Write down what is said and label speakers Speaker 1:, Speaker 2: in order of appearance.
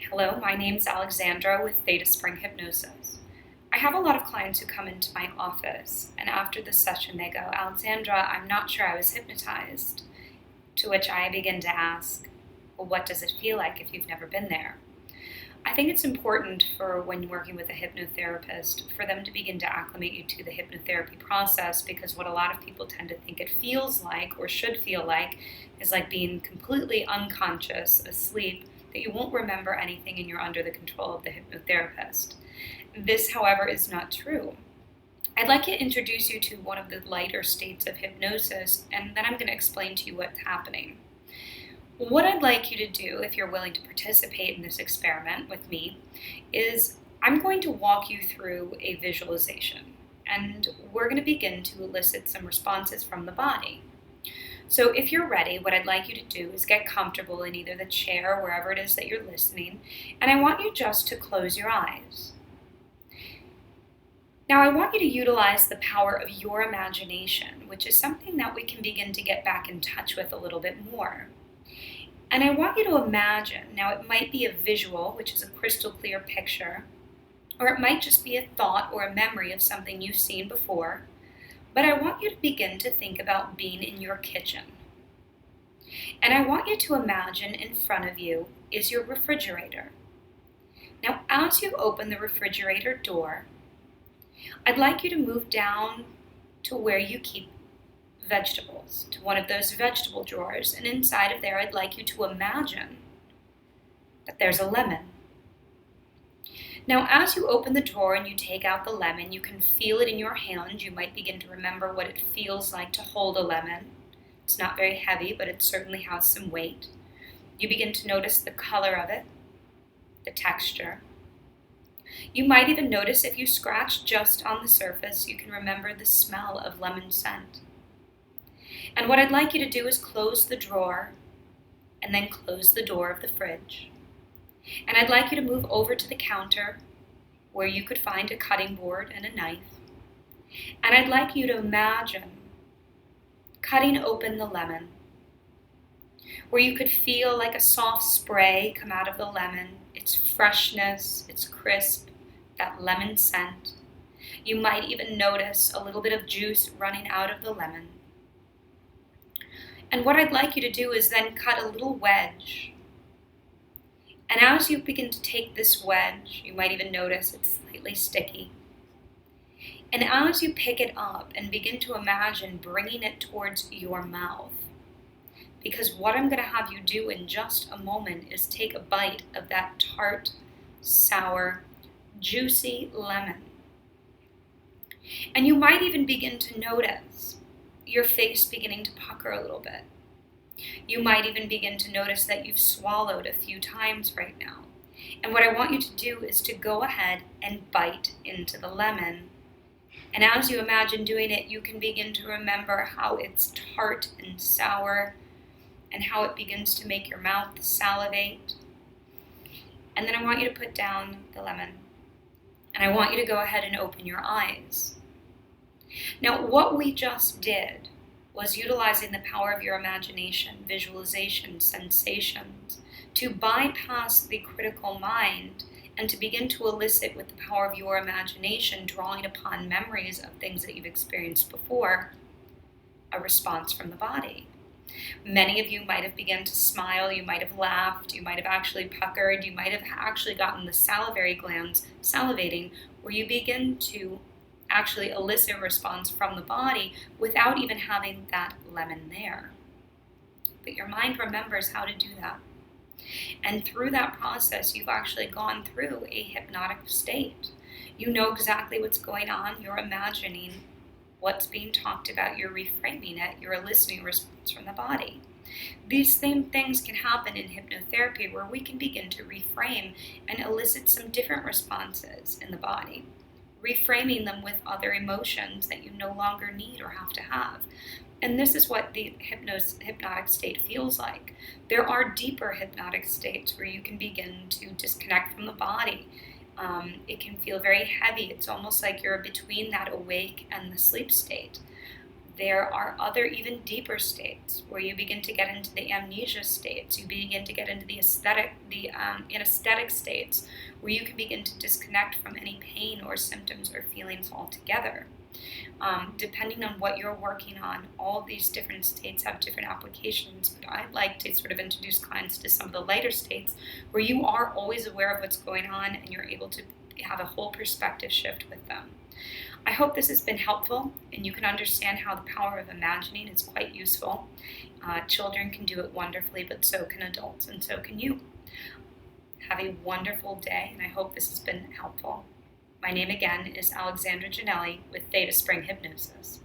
Speaker 1: Hello, my name's Alexandra with Theta Hypnosis. I have a lot of clients who come into my office, and after the session they go, Alexandra, I'm not sure I was hypnotized. To which I begin to ask, well, what does it feel like if you've never been there? I think it's important for when working with a hypnotherapist for them to begin to acclimate you to the hypnotherapy process, because what a lot of people tend to think it feels like or should feel like is like being completely unconscious, asleep, that you won't remember anything and you're under the control of the hypnotherapist. This, however, is not true. I'd like to introduce you to one of the lighter states of hypnosis, and then I'm going to explain to you what's happening. What I'd like you to do, if you're willing to participate in this experiment with me, is I'm going to walk you through a visualization, and we're going to begin to elicit some responses from the body. So if you're ready, what I'd like you to do is get comfortable in either the chair or wherever it is that you're listening, and I want you just to close your eyes. Now I want you to utilize the power of your imagination, which is something that we can begin to get back in touch with a little bit more. And I want you to imagine, now it might be a visual, which is a crystal clear picture, or it might just be a thought or a memory of something you've seen before, but I want you to begin to think about being in your kitchen. And I want you to imagine in front of you is your refrigerator. Now, as you open the refrigerator door, I'd like you to move down to where you keep vegetables, to one of those vegetable drawers, and inside of there I'd like you to imagine that there's a lemon. Now as you open the drawer and you take out the lemon, you can feel it in your hand. You might begin to remember what it feels like to hold a lemon. It's not very heavy, but it certainly has some weight. You begin to notice the color of it, the texture. You might even notice if you scratch just on the surface, you can remember the smell of lemon scent. And what I'd like you to do is close the drawer and then close the door of the fridge. And I'd like you to move over to the counter where you could find a cutting board and a knife. And I'd like you to imagine cutting open the lemon, where you could feel like a soft spray come out of the lemon, its freshness, its crisp, that lemon scent. You might even notice a little bit of juice running out of the lemon. And what I'd like you to do is then cut a little wedge. And as you begin to take this wedge, you might even notice it's slightly sticky. And as you pick it up and begin to imagine bringing it towards your mouth, because what I'm going to have you do in just a moment is take a bite of that tart, sour, juicy lemon. And you might even begin to notice your face beginning to pucker a little bit. You might even begin to notice that you've swallowed a few times right now. And what I want you to do is to go ahead and bite into the lemon. And as you imagine doing it, you can begin to remember how it's tart and sour and how it begins to make your mouth salivate. And then I want you to put down the lemon. And I want you to go ahead and open your eyes. Now, what we just did was utilizing the power of your imagination, visualization, sensations, to bypass the critical mind and to begin to elicit with the power of your imagination, drawing upon memories of things that you've experienced before, a response from the body. Many of you might have begun to smile, you might have laughed, you might have actually puckered, you might have actually gotten the salivary glands salivating, where you begin to actually elicit a response from the body without even having that lemon there. But your mind remembers how to do that. And through that process, you've actually gone through a hypnotic state. You know exactly what's going on. You're imagining what's being talked about. You're reframing it. You're eliciting a response from the body. These same things can happen in hypnotherapy, where we can begin to reframe and elicit some different responses in the body, reframing them with other emotions that you no longer need or have to have. And this is what the hypnotic state feels like. There are deeper hypnotic states where you can begin to disconnect from the body. It can feel very heavy. It's almost like you're between that awake and the sleep state. There are other even deeper states where you begin to get into the amnesia states. You begin to get into the anesthetic states where you can begin to disconnect from any pain or symptoms or feelings altogether. Depending on what you're working on, all of these different states have different applications, but I'd like to sort of introduce clients to some of the lighter states where you are always aware of what's going on and you're able to have a whole perspective shift with them. I hope this has been helpful and you can understand how the power of imagining is quite useful. Children can do it wonderfully, but so can adults, and so can you. Have a wonderful day, and I hope this has been helpful. My name again is Alexandra Janelli with Theta Spring Hypnosis.